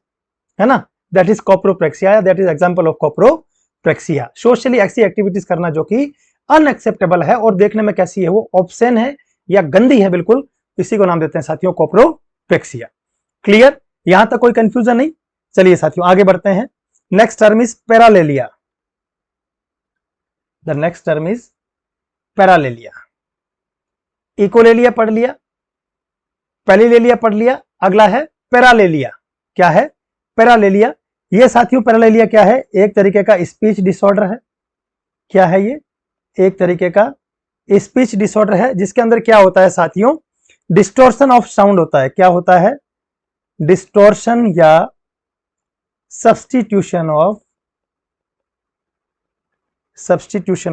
है ना, that is copropraxia, that is example of copropraxia. Socially ऐसी एक्टिविटीज करना जो कि अनएक्सेप्टेबल है और देखने में कैसी है, वो ऑब्सेन है या गंदी है बिल्कुल, इसी को नाम देते हैं साथियों कोप्रोप्रेक्सिया। क्लियर, यहां तक कोई कंफ्यूजन नहीं। चलिए साथियों आगे बढ़ते हैं। Next term is paralalia. The next term is paralalia. Echolalia पढ़ लिया, पैलिलेलिया पढ़ लिया, अगला है पैरालेलिया। क्या है पैरालेलिया? ये साथियों पैरालेलिया क्या है? एक तरीके का स्पीच डिसऑर्डर है। क्या है ये? एक तरीके का स्पीच डिसऑर्डर है जिसके अंदर क्या होता है साथियों, डिस्टोर्शन ऑफ साउंड होता है। क्या होता है? डिस्टोर्शन या सब्स्टिट्यूशन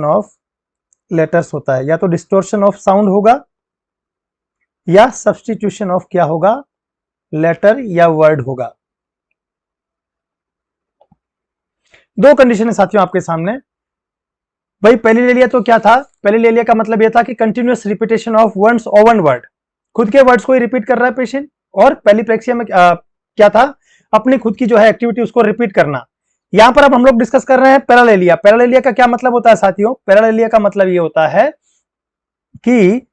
ऑफ लेटर्स होता है। या तो डिस्टोर्शन ऑफ साउंड होगा या सब्स्टिट्यूशन ऑफ क्या होगा, लेटर या वर्ड होगा। दो कंडीशन है साथियों आपके सामने। भाई पैलिलेलिया तो क्या था? पैलिलेलिया का मतलब यह था कि continuous repetition of words oven word, खुद के वर्ड्स को ही रिपीट कर रहा है पेशेंट। और पैलिप्लेक्सिया में क्या था? अपनी खुद की जो है एक्टिविटी उसको रिपीट करना। यहां पर अब हम लोग डिस्कस कर रहे हैं पैरालेलिया। पैरालेलिया का क्या मतलब होता है साथियों? पैरालेलिया का मतलब ये होता है कि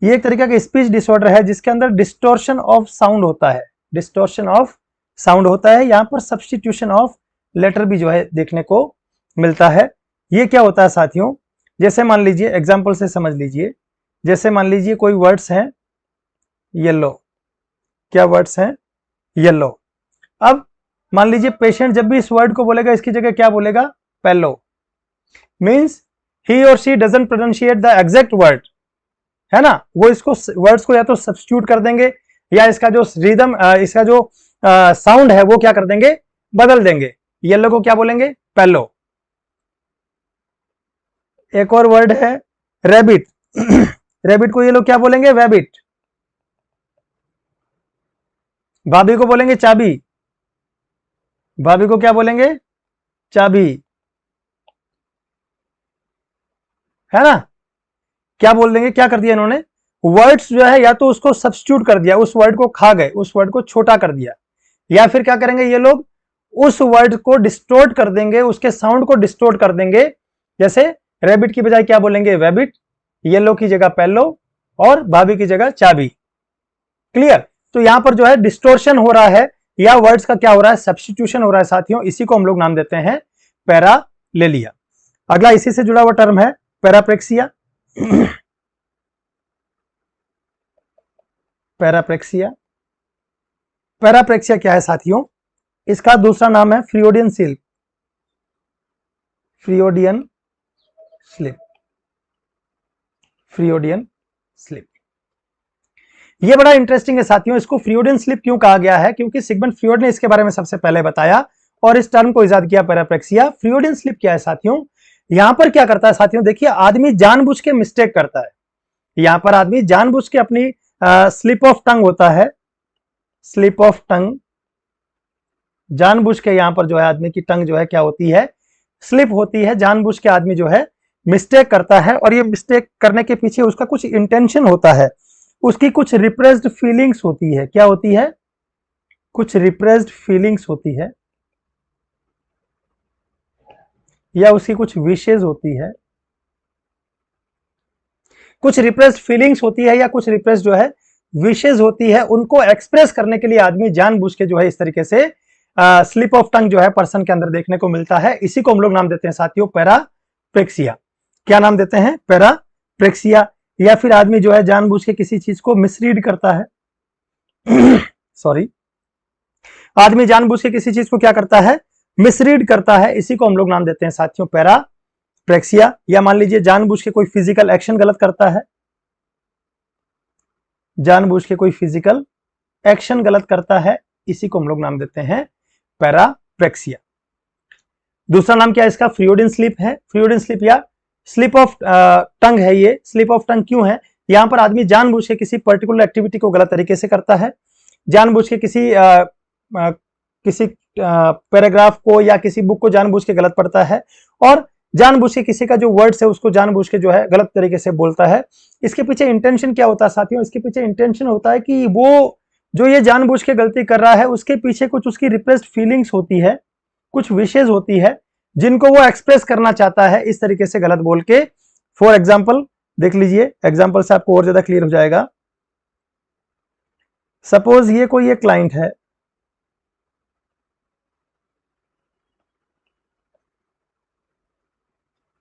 ये एक तरीके का स्पीच डिसऑर्डर है जिसके अंदर डिस्टोर्शन ऑफ साउंड होता है। डिस्टोर्शन ऑफ साउंड होता है। यहां पर सब्स्टिट्यूशन ऑफ लेटर भी जो है देखने को मिलता है। ये क्या होता है साथियों? जैसे मान लीजिए, एग्जांपल से समझ लीजिए, जैसे मान लीजिए कोई वर्ड्स हैं येलो। क्या वर्ड्स हैं? येलो। अब मान लीजिए पेशेंट जब भी इस वर्ड को बोलेगा इसकी जगह क्या बोलेगा? पेलो। मींस ही और she doesn't pronunciate the exact word, है ना, वो इसको वर्ड्स को या तो सब्स्टिट्यूट कर देंगे या इसका जो रिदम, इसका जो साउंड है वो क्या कर देंगे, बदल देंगे। येलो को क्या बोलेंगे? पेलो। एक और वर्ड है रैबिट। रैबिट को ये लोग क्या बोलेंगे? वैबिट। भाभी को बोलेंगे चाबी। भाभी को क्या बोलेंगे? चाबी, है ना। क्या बोल देंगे? क्या कर दिया इन्होंने? वर्ड्स जो है या तो उसको सब्स्टिट्यूट कर दिया, उस वर्ड को खा गए, उस वर्ड को छोटा कर दिया, या फिर क्या करेंगे ये लोग, उस वर्ड को डिस्टोर्ट कर देंगे, उसके साउंड को डिस्टोर्ट कर देंगे। जैसे रैबिट की बजाय क्या बोलेंगे? वैबिट। येलो की जगह पेलो और भाभी की जगह चाबी। क्लियर। तो यहां पर जो है डिस्टोर्शन हो रहा है या वर्ड्स का क्या हो रहा है? सब्स्टिट्यूशन हो रहा है साथियों। इसी को हम लोग नाम देते हैं पैरालेलिया। अगला इसी से जुड़ा हुआ टर्म है पैराप्रेक्सिया। पैराप्रेक्सिया। पैराप्रेक्सिया क्या है साथियों? इसका दूसरा नाम है फ्रियोडियन स्लिप। फ्रियोडियन स्लिप। फ्रियोडियन स्लिप। ये बड़ा इंटरेस्टिंग है साथियों। इसको फ्रियोडियन स्लिप क्यों कहा गया है? क्योंकि सिगमंड फ्रियोड ने इसके बारे में सबसे पहले बताया और इस टर्म को इजाद किया पैराप्रेक्सिया। फ्रियोडियन स्लिप क्या है साथियों? यहां पर क्या करता है साथियों, देखिए आदमी जानबूझ के मिस्टेक करता है। यहां पर आदमी जानबूझ के अपनी स्लिप ऑफ टंग होता है, स्लिप ऑफ टंग, जानबूझ के यहां पर जो है आदमी की टंग जो है क्या होती है? स्लिप होती है। जानबूझ के आदमी जो है मिस्टेक करता है और ये मिस्टेक करने के पीछे उसका कुछ इंटेंशन होता है, उसकी कुछ रिप्रेस्ड फीलिंग्स होती है। क्या होती है? कुछ रिप्रेस्ड फीलिंग्स होती है या उसकी कुछ विशेज होती है। कुछ रिप्रेस्ड फीलिंग्स होती है या कुछ रिप्रेस्ड जो है विशेज होती है, उनको एक्सप्रेस करने के लिए आदमी जानबूझ के जो है इस तरीके से स्लिप ऑफ टंग जो है पर्सन के अंदर देखने को मिलता है। इसी को हम लोग नाम देते हैं साथियों पैराप्रेक्सिया। क्या नाम देते हैं? पैराप्रेक्सिया। या फिर आदमी जो है जानबूझ के किसी चीज को मिसरीड करता है। सॉरी, आदमी जानबूझ के किसी चीज को क्या करता है? मिसरीड करता है। इसी को हम लोग नाम देते हैं साथियों पैराप्रेक्सिया। या मान लीजिए जानबूझ के कोई फिजिकल एक्शन गलत करता है, जानबूझ के कोई फिजिकल एक्शन गलत करता है, इसी को हम लोग नाम देते हैं पैराप्रेक्सिया। दूसरा नाम क्या है इसका? फ्रियोडियन स्लिप है। फ्रियोडियन स्लिप या स्लिप ऑफ टंग है। ये स्लिप ऑफ टंग क्यों है? यहां पर आदमी जानबूझ के किसी पर्टिकुलर एक्टिविटी को गलत तरीके से करता है, जानबूझ के किसी पैराग्राफ को या किसी बुक को जानबूझ के गलत पढ़ता है, और जानबूझ के किसी का जो वर्ड्स है उसको जानबूझ के जो है गलत तरीके से बोलता है। इसके पीछे इंटेंशन क्या होता है साथियों? इसके पीछे इंटेंशन होता है कि वो जो ये जानबूझ के गलती कर रहा है उसके पीछे कुछ उसकी रिप्रेस्ड फीलिंग्स होती है, कुछ विशेष होती है जिनको वो एक्सप्रेस करना चाहता है इस तरीके से गलत बोल के। फॉर एग्जाम्पल देख लीजिए, एग्जाम्पल से आपको और ज्यादा क्लियर हो जाएगा। सपोज ये कोई एक क्लाइंट है,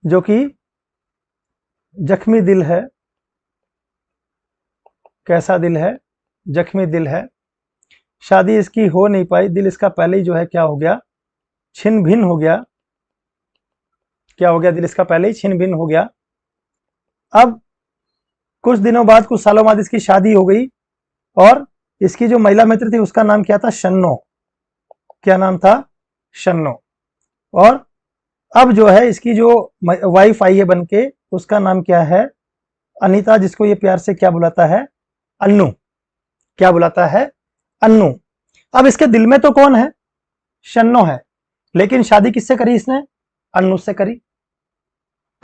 जो कि जख्मी दिल है। कैसा दिल है? जख्मी दिल है। शादी इसकी हो नहीं पाई, दिल इसका पहले ही जो है क्या हो गया, छिन्न भिन्न हो गया। क्या हो गया? दिल इसका पहले ही छिन्न भिन्न हो गया। अब कुछ दिनों बाद, कुछ सालों बाद इसकी शादी हो गई और इसकी जो महिला मित्र थी उसका नाम क्या था? शन्नो। क्या नाम था? शन्नो। और अब जो है इसकी जो वाइफ आई है बनके, उसका नाम क्या है? अनीता, जिसको ये प्यार से क्या बुलाता है? अन्नू। क्या बुलाता है? अन्नू। अब इसके दिल में तो कौन है? शन्नो है, लेकिन शादी किससे करी इसने? अन्नू से करी।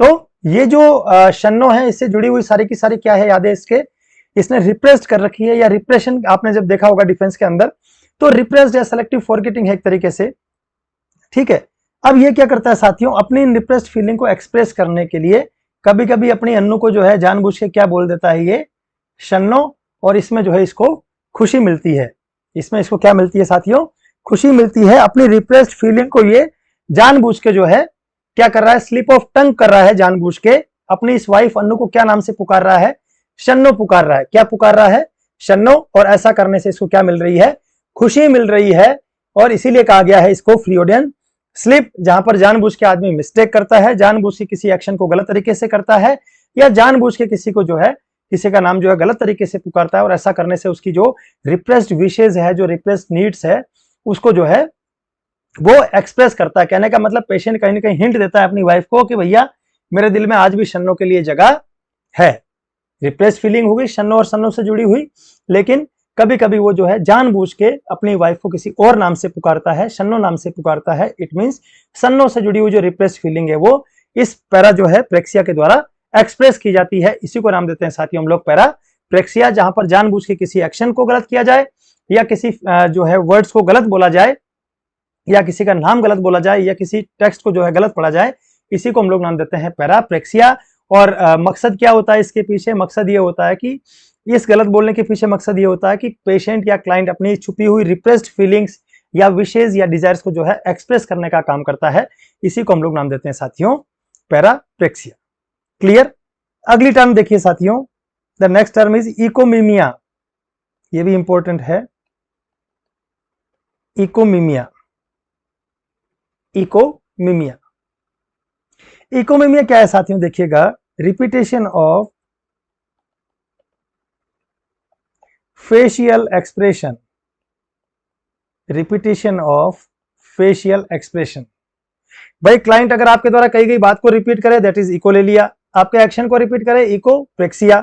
तो ये जो शन्नो है, इससे जुड़ी हुई सारी की सारी क्या है, यादें इसके इसने रिप्रेस्ड कर रखी है, या रिप्रेशन आपने जब देखा होगा डिफेंस के अंदर, तो रिप्रेस्ड या सेलेक्टिव फॉरगेटिंग है एक तरीके से। ठीक है। अब ये क्या करता है साथियों, अपनी इन रिप्रेस्ड फीलिंग को एक्सप्रेस करने के लिए कभी कभी अपनी अन्नू को जो है जानबूझ के क्या बोल देता है, ये शन्नो, और इसमें जो है इसको खुशी मिलती है। इसमें इसको क्या मिलती है साथियों? खुशी मिलती है। अपनी रिप्रेस्ड फीलिंग को ये जानबूझ के जो है क्या कर रहा है, स्लिप ऑफ टंग कर रहा है, जानबूझ के अपनी इस वाइफ अन्नू को क्या नाम से पुकार रहा है? शन्नो पुकार रहा है। क्या पुकार रहा है? शन्नो। और ऐसा करने से इसको क्या मिल रही है? खुशी मिल रही है। और इसीलिए कहा गया है इसको फ्रीडियन स्लिप, जहां पर जानबूझ के आदमी मिस्टेक करता है, जानबूझ के किसी एक्शन को गलत तरीके से करता है, या जानबूझ के किसी को जो है, किसी का नाम जो है गलत तरीके से पुकारता है, और ऐसा करने से उसकी जो रिप्रेस्ड विशेज है, जो रिप्रेस्ड नीड्स है, उसको जो है वो एक्सप्रेस करता है। कहने का मतलब पेशेंट कहीं ना कहीं हिंट देता है अपनी वाइफ को कि भैया मेरे दिल में आज भी शन्नो के लिए जगह है। रिप्रेस्ड फीलिंग होगी शन्नो और शन्नो से जुड़ी हुई, लेकिन कभी कभी वो जो है जानबूझ के अपनी वाइफ को किसी और नाम से पुकारता है, शन्नो नाम से पुकारता है। इट मींस शन्नो से जुड़ी हुई जो रिप्रेस्ड फीलिंग है वो इस पैरा जो है प्रेक्सिया के द्वारा एक्सप्रेस की जाती है। इसी को नाम देते हैं साथियों हम लोग पैरा प्रेक्सिया, जहां पर जानबूझ के किसी एक्शन को गलत किया जाए, या किसी जो है वर्ड्स को गलत बोला जाए, या किसी का नाम गलत बोला जाए, या किसी टेक्स्ट को जो है गलत पढ़ा जाए। इसी को हम लोग नाम देते हैं पैराप्रेक्सिया। और मकसद क्या होता है इसके पीछे? मकसद ये होता है कि इस गलत बोलने के पीछे मकसद ये होता है कि पेशेंट या क्लाइंट अपनी छुपी हुई रिप्रेस्ड फीलिंग्स या विशेष या डिजायर्स को जो है एक्सप्रेस करने का काम करता है। इसी को हम लोग नाम देते हैं साथियों पैराप्रेक्सिया। क्लियर? अगली टर्म देखिए साथियों, द नेक्स्ट टर्म इज इकोमीमिया। ये भी इंपॉर्टेंट है, इकोमीमिया। इकोमीमिया, इकोमीमिया क्या है साथियों? देखिएगा, repetition of facial expression. Repetition of facial expression. भाई क्लाइंट अगर आपके द्वारा कही गई बात को रिपीट करे, दैट इज इकोलेलिया। आपके एक्शन को रिपीट करे, इकोप्रेक्सिया।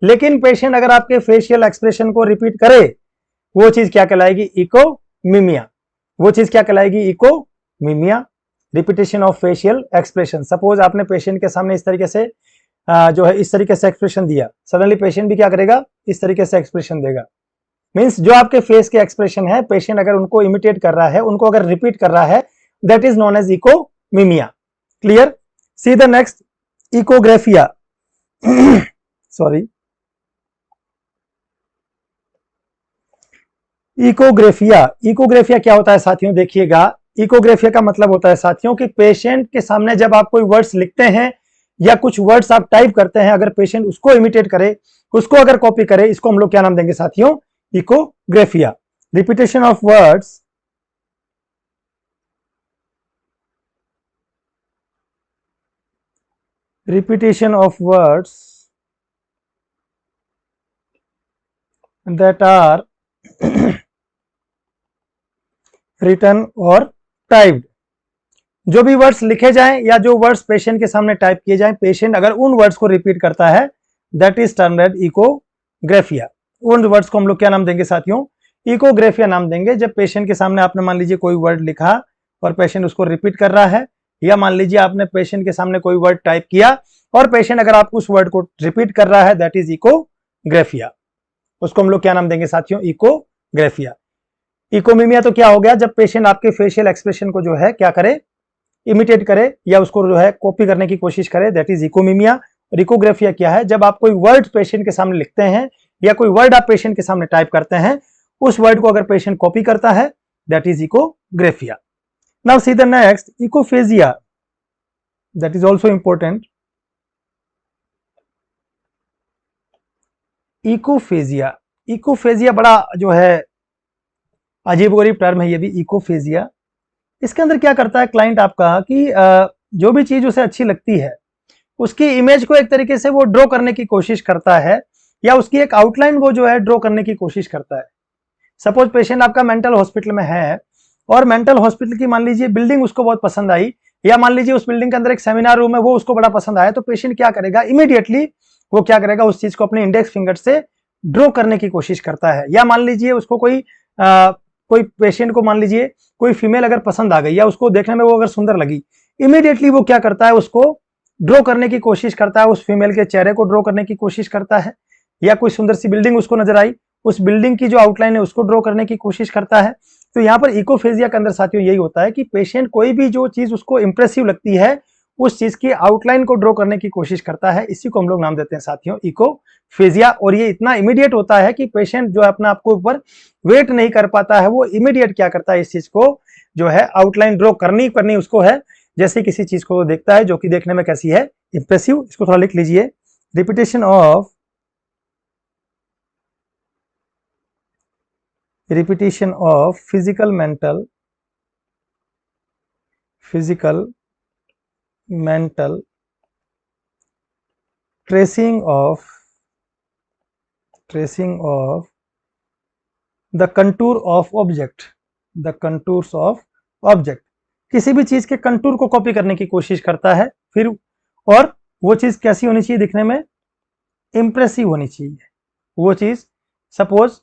लेकिन पेशेंट अगर आपके फेशियल एक्सप्रेशन को रिपीट करे, वो चीज क्या कहलाएगी? इकोमीमिया। वो चीज क्या कहलाएगी? Echomimia. Repetition of facial expression. Suppose आपने पेशेंट के सामने इस तरीके से जो है इस तरीके से एक्सप्रेशन दिया, सडनली पेशेंट भी क्या करेगा? इस तरीके से एक्सप्रेशन देगा। मींस जो आपके फेस के एक्सप्रेशन है, पेशेंट अगर उनको इमिटेट कर रहा है, उनको अगर रिपीट कर रहा है, that is known as echomimia. Clear? See the next, echographia. Sorry, echographia. Echographia क्या होता है साथियों? देखिएगा, इकोग्राफिया का मतलब होता है साथियों कि पेशेंट के सामने जब आप कोई वर्ड्स लिखते हैं या कुछ वर्ड्स आप टाइप करते हैं, अगर पेशेंट उसको इमिटेट करे, उसको अगर कॉपी करे, इसको हम लोग क्या नाम देंगे साथियों? Echographia. Repetition of words that are written और टाइप्ड। जो भी वर्ड्स लिखे जाएं या जो वर्ड्स पेशेंट के सामने टाइप किए जाएं, पेशेंट अगर उन वर्ड्स को रिपीट करता है, दैट इज टर्म्ड एज इकोग्राफिया। उन वर्ड्स को हम लोग क्या नाम देंगे साथियों? इकोग्राफिया नाम देंगे। जब पेशेंट के सामने आपने मान लीजिए कोई वर्ड लिखा और पेशेंट उसको रिपीट कर रहा है, या मान लीजिए आपने पेशेंट के सामने कोई वर्ड टाइप किया और पेशेंट अगर आपको उस वर्ड को रिपीट कर रहा है, दैट इज इकोग्राफिया। उसको हम लोग क्या नाम देंगे साथियों? इकोग्राफिया। इकोमिमिया तो क्या हो गया? जब पेशेंट आपके फेशियल एक्सप्रेशन को जो है क्या करे? इमिटेट करे या उसको जो है कॉपी करने की कोशिश करे, दैट इज इकोमिमिया। और इकोग्राफिया क्या है? जब आप कोई वर्ड पेशेंट के सामने लिखते हैं या कोई वर्ड आप पेशेंट के सामने टाइप करते हैं, उस वर्ड को अगर पेशेंट कॉपी करता है, that is echographia. Now see the next, echophagia, that is also important. Echophagia, echophagia बड़ा जो है अजीबोगरीब टर्म है ये भी, इकोफेजिया। इसके अंदर क्या करता है क्लाइंट आपका कि जो भी चीज उसे अच्छी लगती है उसकी इमेज को एक तरीके से वो ड्रॉ करने की कोशिश करता है, या उसकी एक आउटलाइन वो जो है ड्रॉ करने की कोशिश करता है। सपोज पेशेंट आपका मेंटल हॉस्पिटल में है और मेंटल हॉस्पिटल की मान लीजिए बिल्डिंग उसको बहुत पसंद आई, या मान लीजिए उस बिल्डिंग के अंदर एक सेमिनार रूम है वो उसको बड़ा पसंद आया, तो पेशेंट क्या करेगा? इमीडिएटली वो क्या करेगा? उस चीज को अपने इंडेक्स फिंगर से ड्रॉ करने की कोशिश करता है। या मान लीजिए उसको कोई पेशेंट को मान लीजिए कोई फीमेल अगर पसंद आ गई या उसको देखने में वो अगर सुंदर लगी, इमीडिएटली वो क्या करता है? उसको ड्रॉ करने की कोशिश करता है, उस फीमेल के चेहरे को ड्रॉ करने की कोशिश करता है। या कोई सुंदर सी बिल्डिंग उसको नजर आई, उस बिल्डिंग की जो आउटलाइन है उसको ड्रॉ करने की कोशिश करता है। तो यहाँ पर इकोफेजिया के अंदर साथियों यही होता है कि पेशेंट कोई भी जो चीज उसको इंप्रेसिव लगती है उस चीज की आउटलाइन को ड्रॉ करने की कोशिश करता है। इसी को हम लोग नाम देते हैं साथियों इकोफेजिया। और ये इतना इमीडिएट होता है कि पेशेंट जो है अपना आपको ऊपर वेट नहीं कर पाता है, वो इमीडिएट क्या करता है? इस चीज को जो है आउटलाइन ड्रॉ करनी उसको है, जैसे किसी चीज को देखता है जो कि देखने में कैसी है? इंप्रेसिव। इसको थोड़ा लिख लीजिए, repetition of physical mental tracing of the contour of object, the contours of object. किसी भी चीज के कंटूर को कॉपी करने की कोशिश करता है, फिर और वो चीज कैसी होनी चाहिए? दिखने में इंप्रेसिव होनी चाहिए वो चीज। सपोज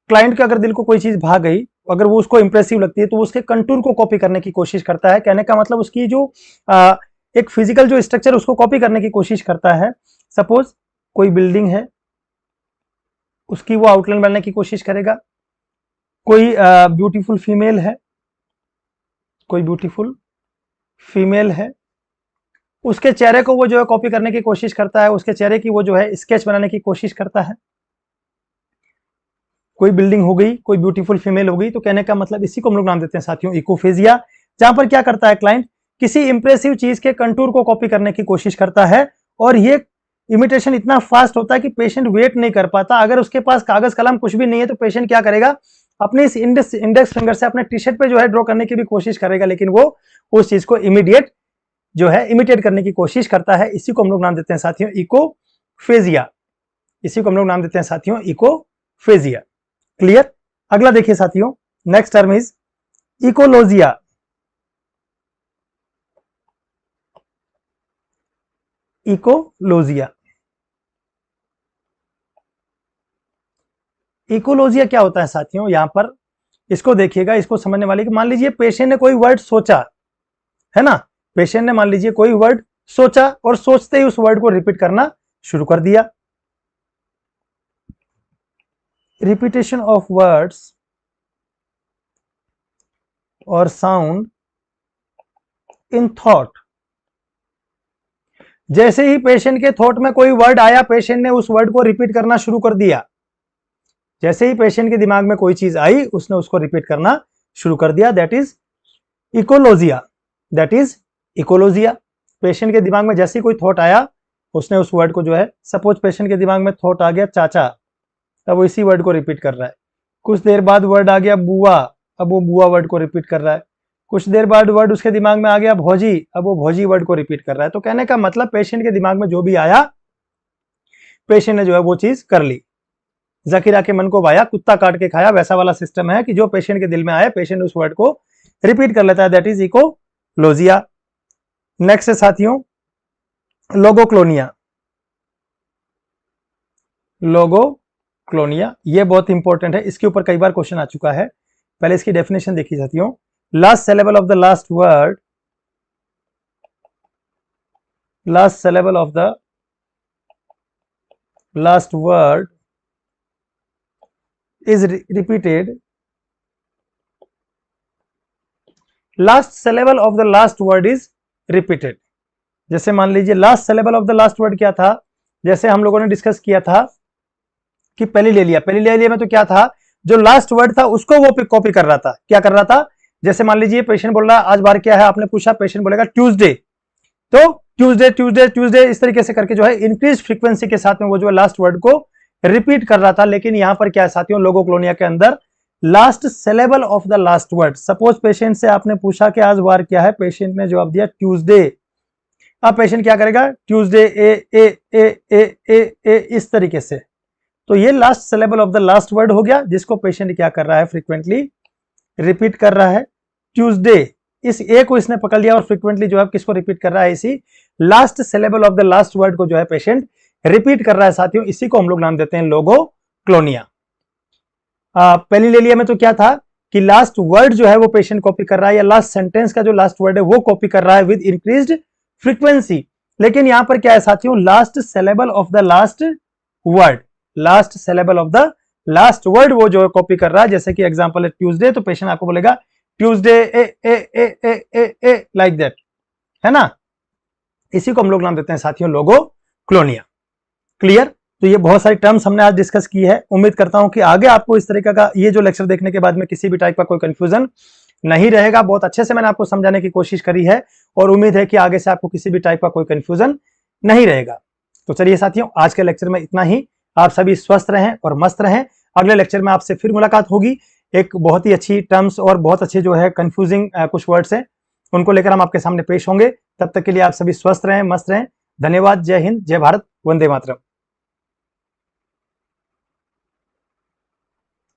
क्लाइंट के अगर दिल को कोई चीज भा गई, अगर वो उसको इंप्रेसिव लगती है तो वो उसके कंटूर को कॉपी करने की कोशिश करता है। कहने का मतलब उसकी जो एक फिजिकल जो स्ट्रक्चर उसको कॉपी करने की कोशिश करता है। सपोज कोई बिल्डिंग है, उसकी वो आउटलाइन बनाने की कोशिश करेगा। कोई ब्यूटीफुल फीमेल है, उसके चेहरे को वो जो है कॉपी करने की कोशिश करता है, उसके चेहरे की वो जो है स्केच बनाने की कोशिश करता है। कोई बिल्डिंग हो गई, कोई ब्यूटीफुल फीमेल हो गई, तो कहने का मतलब इसी को हम लोग नाम देते हैं साथियों इकोफेजिया। जहां पर क्या करता है क्लाइंट? किसी इंप्रेसिव चीज के कंटूर को कॉपी करने की कोशिश करता है, और ये इमिटेशन इतना फास्ट होता है कि पेशेंट वेट नहीं कर पाता। अगर उसके पास कागज कलम कुछ भी नहीं है तो पेशेंट क्या करेगा? अपने इस इंडेक्स फिंगर से अपने टी शर्ट पे जो है ड्रॉ करने की भी कोशिश करेगा, लेकिन वो उस चीज को इमीडिएट जो है इमिटेट करने की कोशिश करता है। इसी को हम लोग नाम देते हैं साथियों इकोफेजिया। इसी को हम लोग नाम देते हैं साथियों इकोफेजिया। क्लियर? अगला देखिए साथियों, नेक्स्ट टर्म इज इकोलोजिया। इकोलोजिया क्या होता है साथियों? यहां पर इसको देखिएगा, इसको समझने वाले कि मान लीजिए पेशेंट ने कोई वर्ड सोचा है ना, पेशेंट ने मान लीजिए कोई वर्ड सोचा और सोचते ही उस वर्ड को रिपीट करना शुरू कर दिया। रिपीटेशन ऑफ वर्ड्स और साउंड इन थॉट। जैसे ही पेशेंट के थॉट में कोई वर्ड आया, पेशेंट ने उस वर्ड को रिपीट करना शुरू कर दिया। जैसे ही पेशेंट के दिमाग में कोई चीज आई, उसने उसको रिपीट करना शुरू कर दिया, दैट इज इकोलोजिया। पेशेंट के दिमाग में जैसे ही कोई थॉट आया, उसने उस वर्ड को जो है, सपोज पेशेंट के दिमाग में थॉट आ गया चाचा, अब वो इसी वर्ड को रिपीट कर रहा है। कुछ देर बाद वर्ड आ गया बुआ, अब वो बुआ वर्ड को रिपीट कर रहा है। कुछ देर बाद वर्ड उसके दिमाग में आ गया भौजी, अब वो भौजी वर्ड को रिपीट कर रहा है। तो कहने का मतलब पेशेंट के दिमाग में जो भी आया, पेशेंट ने जो है वो चीज कर ली। जकीरा के मन को भाया, कुत्ता काट के खाया, वैसा वाला सिस्टम है कि जो पेशेंट के दिल में आया, पेशेंट उस वर्ड को रिपीट कर लेता है, दैट इज इकोलोजिया। नेक्स्ट है साथियों लोगोक्लोनिया। ये बहुत इंपॉर्टेंट है, इसके ऊपर कई बार क्वेश्चन आ चुका है। पहले इसकी डेफिनेशन देखी जाती हो। Last syllable of the last word last syllable of the last word is repeated, last syllable of the last word is repeated. जैसे मान लीजिए last syllable of the last word क्या था, जैसे हम लोगों ने डिस्कस किया था कि पहली ले लिया, पहली ले लिया में तो क्या था, जो लास्ट वर्ड था उसको वो कॉपी कर रहा था, क्या कर रहा था, जैसे मान लीजिए पेशेंट बोल रहा है आज बार क्या है, आपने पूछा, पेशेंट बोलेगा ट्यूसडे, तो ट्यूसडे ट्यूसडे ट्यूसडे इस तरीके से करके जो है इंक्रीज फ्रीक्वेंसी के साथ में वो जो है लास्ट वर्ड को रिपीट कर रहा था। लेकिन यहां पर क्या है साथियों, लोगो कॉलोनिया के अंदर last syllable of the last word, suppose patient से आपने पूछा कि आज वार क्या है, पेशेंट ने जवाब दिया ट्यूसडे, अब पेशेंट क्या करेगा, ट्यूसडे ए ए ए ए ए ए इस तरीके से, तो ये last syllable of the last word हो गया, जिसको पेशेंट क्या कर रहा है, फ्रीक्वेंटली रिपीट कर रहा है। ट्यूसडे, इस ए को इसने पकड़ लिया और फ्रीक्वेंटली जो है किसको रिपीट कर रहा है, इसी last syllable of the last word को जो है पेशेंट रिपीट कर रहा है साथियों, इसी को हम लोग नाम देते हैं लोगो क्लोनिया। पहली ले लिया में तो क्या था कि लास्ट वर्ड जो है वो पेशेंट कॉपी कर रहा है, या लास्ट सेंटेंस का जो लास्ट वर्ड है वो कॉपी कर रहा है विद इंक्रीज्ड फ्रीक्वेंसी। लेकिन यहां पर क्या है साथियों, last syllable of the last word, last syllable of the last word वो जो है कॉपी कर रहा है। जैसे कि एग्जांपल है ट्यूसडे, तो पेशेंट आपको बोलेगा Tuesday A A A A A A like that, है ना, इसी को हम लोग नाम देते हैं साथियों लोगो क्लोनिया। क्लियर? तो ये बहुत सारी टर्म्स हमने आज डिस्कस की है। उम्मीद करता हूं कि आगे आपको इस तरीके का ये जो लेक्चर देखने के बाद में किसी भी टाइप का कोई कंफ्यूजन नहीं रहेगा। बहुत अच्छे से मैंने आपको समझाने की कोशिश करी है और उम्मीद है कि आगे से आपको किसी भी टाइप का कोई कंफ्यूजन नहीं रहेगा। तो चलिए साथियों, आज के लेक्चर में इतना ही। आप सभी स्वस्थ रहें और मस्त रहें। अगले लेक्चर में आपसे फिर मुलाकात होगी। एक बहुत ही अच्छी टर्म्स और बहुत अच्छे जो है कंफ्यूजिंग कुछ वर्ड्स हैं, उनको लेकर हम आपके सामने पेश होंगे। तब तक के लिए आप सभी स्वस्थ रहें, मस्त रहें। धन्यवाद। जय हिंद, जय भारत, वंदे मातरम।